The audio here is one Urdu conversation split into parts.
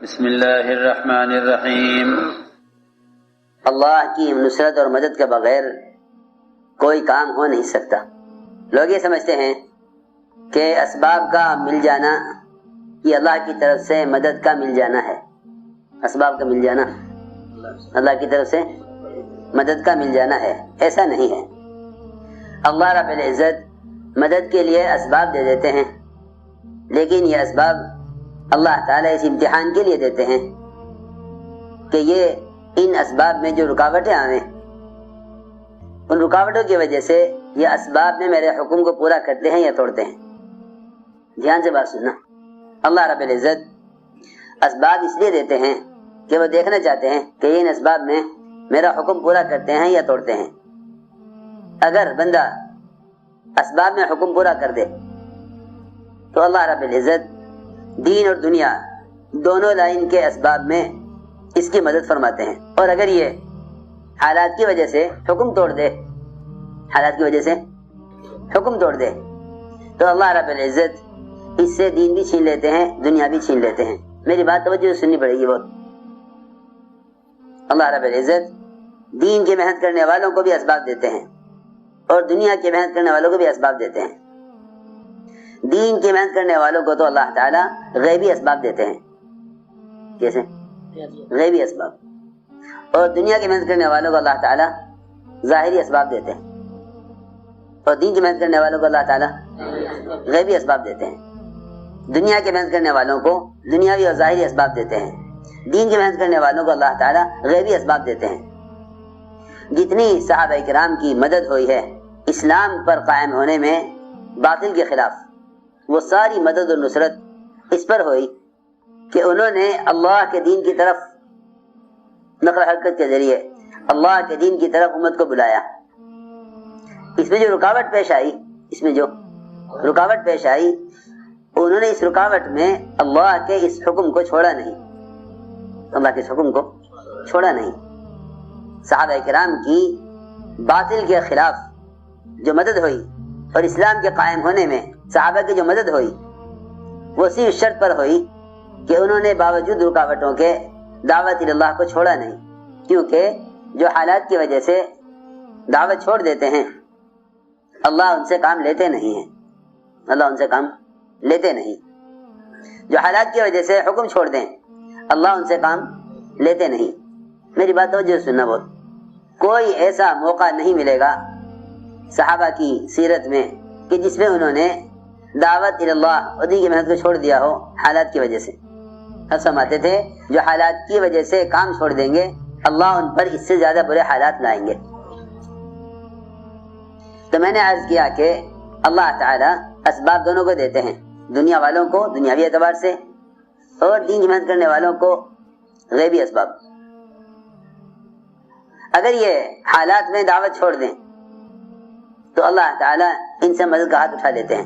بسم اللہ الرحمن الرحیم۔ اللہ کی نصرت اور مدد کے بغیر کوئی کام ہو نہیں سکتا۔ لوگ یہ سمجھتے ہیں کہ اسباب کا مل جانا یہ اللہ کی طرف سے مدد کا مل جانا ہے۔ اسباب کا مل جانا اللہ کی طرف سے مدد کا مل جانا ہے، ایسا نہیں ہے۔ اللہ رب العزت مدد کے لیے اسباب دے دیتے ہیں، لیکن یہ اسباب اللہ تعالیٰ اس امتحان کے لیے دیتے ہیں کہ یہ ان اسباب میں جو رکاوٹیں آئیں، ان رکاوٹوں کی وجہ سے یہ اسباب میں میرے حکم کو پورا کرتے ہیں یا توڑتے ہیں۔ دھیان سے بات سننا، اللہ رب العزت اسباب اس لیے دیتے ہیں کہ وہ دیکھنا چاہتے ہیں کہ ان اسباب میں میرا حکم پورا کرتے ہیں یا توڑتے ہیں۔ اگر بندہ اسباب میں حکم پورا کر دے تو اللہ رب العزت دین اور دنیا دونوں لائن کے اسباب میں اس کی مدد فرماتے ہیں، اور اگر یہ حالات کی وجہ سے حکم توڑ دے، حالات کی وجہ سے حکم توڑ دے تو اللہ رب العزت اس سے دین بھی چھین لیتے ہیں، دنیا بھی چھین لیتے ہیں۔ میری بات توجہ سننی پڑے گی بہت۔ اللہ رب العزت دین کی محنت کرنے والوں کو بھی اسباب دیتے ہیں اور دنیا کی محنت کرنے والوں کو بھی اسباب دیتے ہیں۔ دین کی محنت کرنے والوں کو تو اللہ تعالیٰ غیبی اسباب دیتے ہیں، کیسے؟ غیبی اسباب، اور دنیا کی محنت کرنے والوں کو اللہ تعالیٰ ظاہری اسباب دیتے ہیں، اور دین کی محنت کرنے والوں کو اللہ تعالیٰ غیبی اسباب دیتے ہیں۔ دنیا کی محنت کرنے والوں کو دنیاوی اور ظاہری اسباب دیتے ہیں، دین کی محنت کرنے والوں کو اللہ تعالیٰ غیبی اسباب دیتے ہیں۔ جتنی صحابہ کرام کی مدد ہوئی ہے اسلام پر قائم ہونے میں باطل کے خلاف، وہ ساری مدد اور نصرت اس پر ہوئی کہ انہوں نے اللہ کے دین کی طرف نقل حرکت کے ذریعے اللہ کے دین کی طرف امت کو بلایا۔ اس میں جو رکاوٹ پیش آئی انہوں نے اس رکاوٹ میں اللہ کے اس حکم کو چھوڑا نہیں، اللہ کے اس حکم کو چھوڑا نہیں۔ صحابہ کرام کی باطل کے خلاف جو مدد ہوئی اور اسلام کے قائم ہونے میں صحابہ کی جو مدد ہوئی وہ صرف شرط پر ہوئی کہ انہوں نے باوجود رکاوٹوں کے دعوت اللہ کو چھوڑا نہیں، کیونکہ جو حالات کی وجہ سے دعوت چھوڑ دیتے ہیں اللہ ان سے کام لیتے نہیں ہیں، اللہ ان سے کام لیتے نہیں۔ جو حالات کی وجہ سے حکم چھوڑ دیں اللہ ان سے کام لیتے نہیں۔ میری بات توجہ سننا بہت، کوئی ایسا موقع نہیں ملے گا صحابہ کی سیرت میں کہ جس میں انہوں نے دعوت اللہ اور دین کی محنت کو چھوڑ دیا ہو حالات کی وجہ سے۔ ہم سمجھتے تھے جو حالات کی وجہ سے کام چھوڑ دیں گے اللہ ان پر اس سے زیادہ برے حالات لائیں گے۔ تو میں نے عرض کیا کہ اللہ تعالیٰ اسباب دونوں کو دیتے ہیں، دنیا والوں کو دنیاوی اعتبار سے اور دین کی محنت کرنے والوں کو غیبی اسباب۔ اگر یہ حالات میں دعوت چھوڑ دیں تو اللہ تعالیٰ ان سے مدد کا ہاتھ اٹھا لیتے ہیں،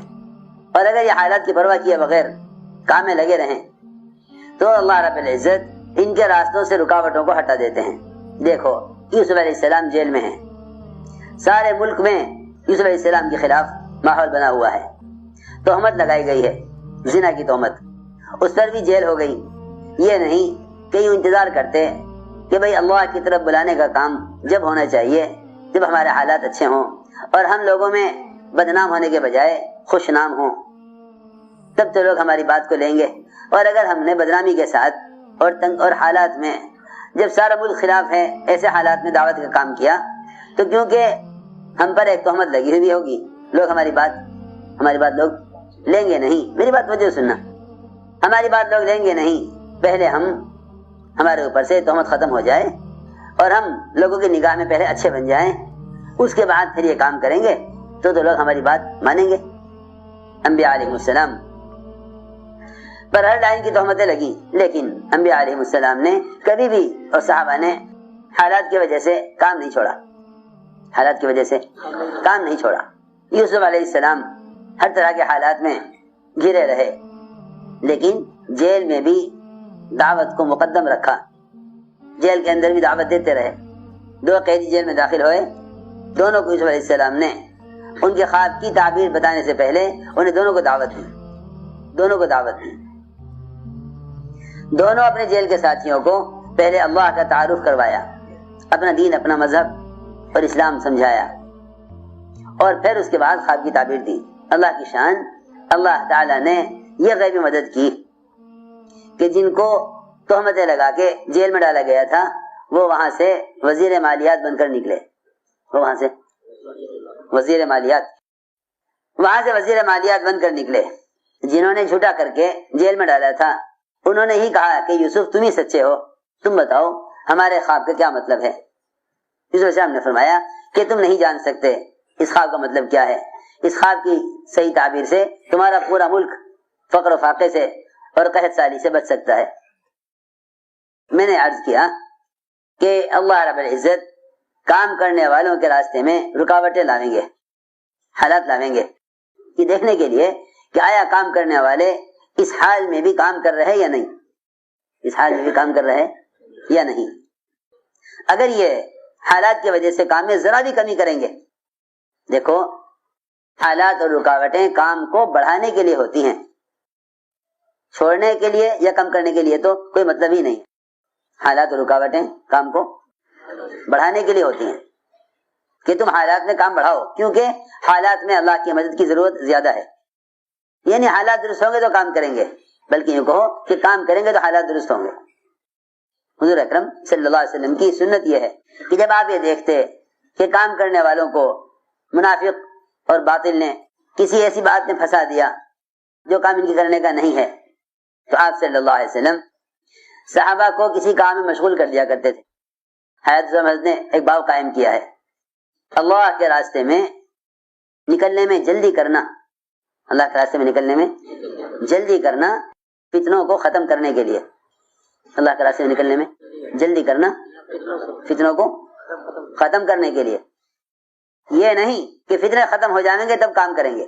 اور اگر یہ حالات کی پرواہ کیے بغیر کام میں لگے رہیں تو اللہ رب العزت ان کے راستوں سے رکاوٹوں کو ہٹا دیتے ہیں۔ دیکھو یوسف علیہ السلام جیل میں ہیں، سارے ملک میں یوسف علیہ السلام کے خلاف ماحول بنا ہوا ہے، تہمت لگائی گئی ہے، زنا کی تہمت، اس پر بھی جیل ہو گئی۔ یہ نہیں کہ یوں انتظار کرتے کہ بھئی اللہ کی طرف بلانے کا کام جب ہونا چاہیے جب ہمارے حالات اچھے ہوں اور ہم لوگوں میں بدنام ہونے کے بجائے خوش نام ہوں، تب تو لوگ ہماری بات کو لیں گے۔ اور اگر ہم نے بدنامی کے ساتھ اور حالات میں جب سارا ملک خلاف ہے ایسے حالات میں دعوت کا کام کیا تو کیونکہ ہم پر ایک تہمت لگی ہوئی ہوگی، لوگ ہماری بات لوگ لیں گے نہیں۔ میری بات وجہ سننا، ہماری بات لوگ لیں گے نہیں، پہلے ہمارے اوپر سے تہمت ختم ہو جائے اور ہم لوگوں کی نگاہ میں پہلے اچھے بن جائیں، اس کے بعد پھر یہ کام کریں گے تو لوگ ہماری بات مانیں گے۔ انبیاء علیہ السلام پر ہر لائن کی تہمتیں لگی، لیکن انبیاء علیہ السلام نے کبھی بھی اور صحابہ نے حالات کی وجہ سے کام نہیں چھوڑا، حالات کی وجہ سے کام نہیں چھوڑا۔ یوسف علیہ السلام ہر طرح کے حالات میں گھرے رہے، لیکن جیل میں بھی دعوت کو مقدم رکھا، جیل کے اندر بھی دعوت دیتے رہے۔ 2 قیدی جیل میں داخل ہوئے، دونوں کو یوسف علیہ السلام نے ان کے خواب کی تعبیر بتانے سے پہلے انہیں دونوں کو دعوت دی۔ دونوں اپنے جیل کے ساتھیوں کو پہلے اللہ کا تعارف کروایا، اپنا دین، اپنا مذہب اور اسلام سمجھایا، اور پھر اس کے بعد خواب کی تعبیر دی۔ اللہ کی شان، اللہ تعالیٰ نے یہ غیبی مدد کی کہ جن کو تہمتیں لگا کے جیل میں ڈالا گیا تھا وہ وہاں سے وزیر مالیات بن کر نکلے، وہاں سے وزیر مالیات بن کر نکلے۔ جنہوں نے جھوٹا کر کے جیل میں ڈالا تھا انہوں نے ہی کہا کہ یوسف تم ہی سچے ہو، تم بتاؤ ہمارے خواب کا کیا مطلب ہے۔ یوسف علیہ السلام نے فرمایا کہ تم نہیں جان سکتے اس خواب کا مطلب کیا ہے، اس خواب کی صحیح تعبیر سے تمہارا پورا ملک فقر و فاقے سے اور قحط سالی سے بچ سکتا ہے۔ میں نے عرض کیا کہ اللہ رب العزت کام کرنے والوں کے راستے میں رکاوٹیں لاویں گے، حالات لاویں گے، یہ دیکھنے کے لیے کہ آیا کام کرنے والے اس حال میں بھی کام کر رہے یا نہیں، اس حال میں بھی کام کر رہے یا نہیں۔ اگر یہ حالات کی وجہ سے کام میں ذرا بھی کمی کریں گے، دیکھو حالات اور رکاوٹیں کام کو بڑھانے کے لیے ہوتی ہیں، چھوڑنے کے لیے یا کم کرنے کے لیے تو کوئی مطلب ہی نہیں۔ حالات اور رکاوٹیں کام کو بڑھانے کے لیے ہوتی ہیں کہ تم حالات میں کام بڑھاؤ، کیونکہ حالات میں اللہ کی مدد کی ضرورت زیادہ ہے۔ یعنی حالات درست ہوں گے تو کام کریں گے، بلکہ یوں کہو کہ کام کریں گے تو حالات درست ہوں گے۔ حضور اکرم صلی اللہ علیہ وسلم کی سنت یہ ہے کہ جب آپ یہ دیکھتے کہ کام کرنے والوں کو منافق اور باطل نے کسی ایسی بات میں پھنسا دیا جو کام ان کی کرنے کا نہیں ہے، تو آپ صلی اللہ علیہ وسلم صحابہ کو کسی کام میں مشغول کر دیا کرتے تھے۔ حضرت عمر نے ایک باب قائم کیا ہے، اللہ کے راستے میں نکلنے میں جلدی کرنا، اللہ کے راستے میں نکلنے میں جلدی کرنا فتنوں کو ختم کرنے کے لیے، اللہ کے راستے میں نکلنے میں جلدی کرنا فتنوں کو ختم کرنے کے لیے۔ یہ نہیں کہ فتنے ختم ہو جائیں گے تب کام کریں گے۔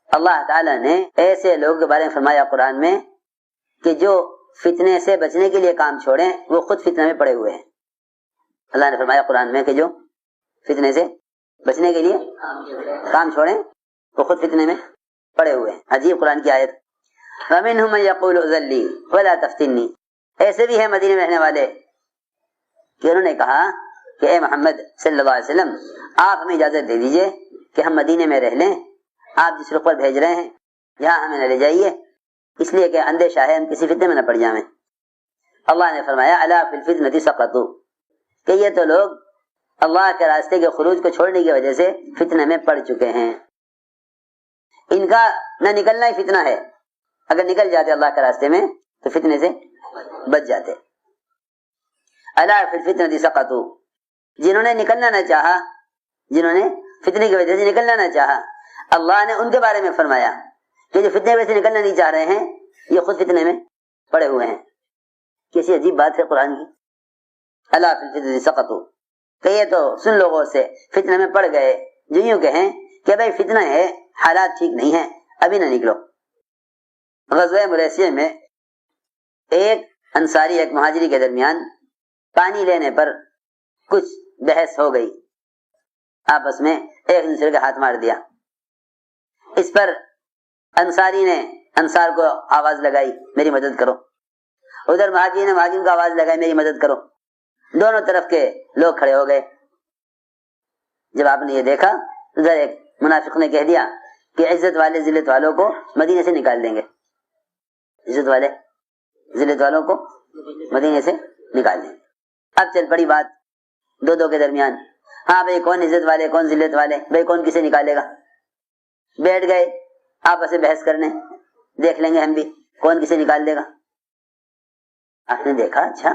اللہ تعالیٰ نے ایسے لوگوں کے بارے میں فرمایا قرآن میں کہ جو فتنے سے بچنے کے لیے کام چھوڑیں وہ خود فتنے میں پڑے ہوئے ہیں۔ اللہ نے فرمایا قرآن میں کہ جو فتنے سے بچنے کے لیے کام چھوڑیں وہ خود فتنے میں پڑے ہوئے ہیں۔ عجیب قرآن کی آیت۔ وَمِنْهُمْ مَنْ يَقُولُ اُذَلِّي وَلَا تَفْتِنِّي، ایسے بھی ہیں مدینے میں رہنے والے کہ انہوں نے کہا کہ اے محمد صلی اللہ علیہ وسلم آپ ہمیں اجازت دے دیجئے کہ ہم مدینے میں رہ لیں، آپ جس رخ پر بھیج رہے ہیں یہاں ہمیں نہ لے جائیے، اس لیے کہ اندیشہ ہے ہم کسی فتنے میں نہ پڑ جائیں۔ اللہ نے فرمایا الا فی الفتنۃ سقطوا، کہ یہ تو لوگ اللہ کے راستے کے خروج کو چھوڑنے کی وجہ سے فتنے میں پڑ چکے ہیں، ان کا نہ نکلنا ہی فتنہ ہے، اگر نکل جاتے اللہ کے راستے میں تو فتنے سے بچ جاتے۔ الا فی الفتنۃ سقطوا، جنہوں نے نکلنا نہ چاہا، جنہوں نے فتنے کی وجہ سے نکلنا نہ چاہا، اللہ نے ان کے بارے میں فرمایا کہ جو فتنے کی وجہ سے نکلنا نہیں چاہ رہے ہیں یہ خود فتنے میں پڑے ہوئے ہیں۔ کیسی عجیب بات ہے قرآن کی۔ الا فی الفتنۃ سقطوا، کہ یہ تو سن لوگوں سے فتنے میں پڑ گئے جو یوں کہیں کہ بھائی فتنہ ہے، حالات ٹھیک نہیں ہیں، ابھی نہ نکلو۔ غزوہ مریسیہ میں ایک انصاری ایک مہاجری کے درمیان پانی لینے پر کچھ بحث ہو گئی، آپس میں ایک دوسرے کا ہاتھ مار دیا۔ اس پر انصاری نے انصار کو آواز لگائی میری مدد کرو، ادھر مہاجری نے مہاجرین کو آواز لگائی میری مدد کرو، دونوں طرف کے لوگ کھڑے ہو گئے۔ جب آپ نے یہ دیکھا ادھر ایک منافق نے کہہ دیا کہ عزت والے ذلت والوں کو مدینے سے نکال دیں گے، عزت والے ذلت والوں کو مدینے سے نکال دیں گے۔ اب چل پڑی بات دو کے درمیان، ہاں بھائی کون عزت والے کون ذلت والے، بھائی کون کسے نکالے گا۔ بیٹھ گئے آپس میں بحث کرنے، دیکھ لیں گے ہم بھی کون کسے نکال دے گا۔ آپ نے دیکھا اچھا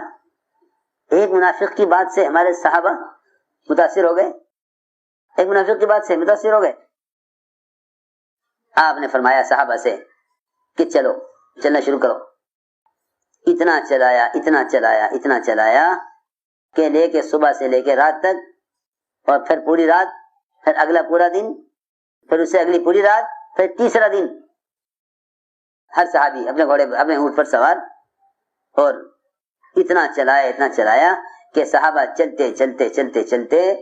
ایک منافق کی بات سے ہمارے صحابہ متاثر ہو گئے، ایک منافق کی بات سے متاثر ہو گئے۔ آپ نے فرمایا صحابہ سے کہ چلو چلنا شروع کرو۔ اتنا چلایا اتنا چلایا اتنا چلایا کہ لے کے صبح سے لے کے رات تک، اور پھر پوری رات، پھر اگلا پورا دن، پھر اس سے اگلی پوری رات، پھر تیسرا دن ہر صحابی اپنے گھوڑے اپنے اونٹ پر سوار، اور اتنا چلایا کہ صحابہ چلتے چلتے چلتے چلتے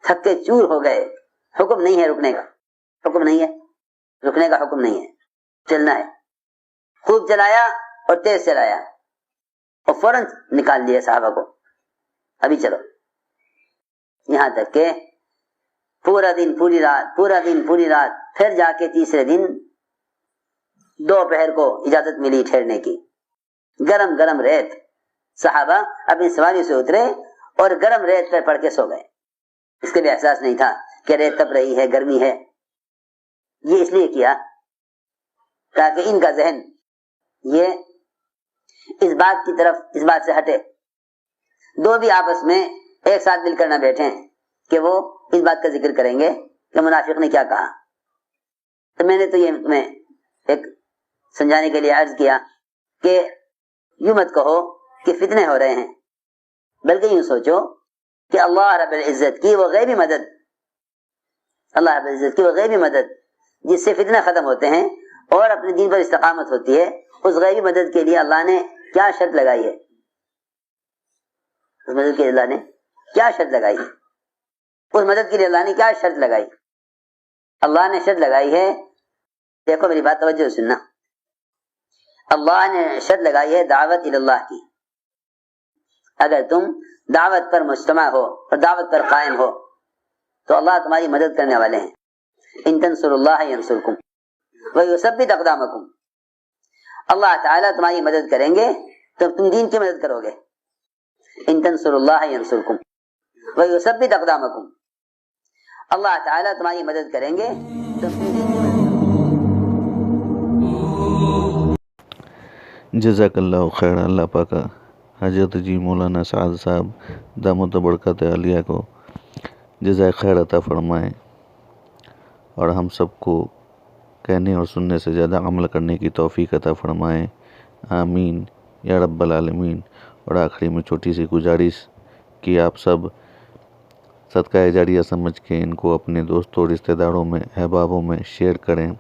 تھک کے چور ہو گئے۔ حکم نہیں ہے رکنے کا، حکم نہیں ہے رکنے کا، حکم نہیں ہے، چلنا ہے۔ خوب چلایا اور تیز چلایا، اور فوراً نکال لیا صحابہ کو، ابھی چلو، یہاں تک کہ پورا دن پوری رات، پھر جا کے تیسرے دن دوپہر کو اجازت ملی ٹھہرنے کی۔ گرم گرم ریت، صحابہ اپنی سواریوں سے اترے اور گرم ریت پر پڑھ کے سو گئے، اس کے بھی احساس نہیں تھا کہ ریت تپ رہی ہے، گرمی ہے۔ یہ اس لیے کیا تاکہ ان کا ذہن یہ اس بات سے ہٹے، دو بھی آپس میں ایک ساتھ مل کر نہ بیٹھیں کہ وہ اس بات کا ذکر کریں گے کہ منافق نے کیا کہا۔ تو میں نے تو یہ تمہیں ایک سمجھانے کے لیے عرض کیا کہ یوں مت کہو کہ فتنے ہو رہے ہیں، بلکہ یوں سوچو کہ اللہ رب العزت کی وہ غیبی مدد جس سے فتنے ختم ہوتے ہیں اور اپنے دین پر استقامت ہوتی ہے، اس غیبی مدد کے لیے اللہ نے کیا شرط لگائی ہے، اس مدد کے لیے اللہ نے کیا شرط لگائی ہے، اس مدد کے لیے اللہ نے کیا شرط لگائی؟ اللہ نے شرط لگائی ہے، دیکھو میری بات توجہ سننا، اللہ نے شرط لگائی ہے دعوت اللہ کی۔ اگر تم دعوت پر مجتمع ہو اور دعوت پر قائم ہو تو اللہ تمہاری مدد کرنے والے ہیں۔ ان تنصروا اللہ ینصرکم ویثبت اقدامکم، اللہ تعالیٰ تمہاری مدد کریں گے تو تم دین کی مدد کرو گے۔ ان تنصروا اللہ ینصرکم ویثبت اقدامکم، اللہ تعالیٰ تمہاری مدد کریں گے تو تم دین کی مدد کرو گے۔ جزاک اللہ خیر۔ اللہ پاک حضرت جی مولانا سعد صاحب دامت برکات عالیہ کو جزائے خیر عطا فرمائیں، اور ہم سب کو کہنے اور سننے سے زیادہ عمل کرنے کی توفیق عطا فرمائیں، آمین یا رب العالمین۔ اور آخری میں چھوٹی سی گزارش کہ آپ سب صدقہ جاریہ سمجھ کے ان کو اپنے دوستوں رشتہ داروں میں، احبابوں میں شیئر کریں۔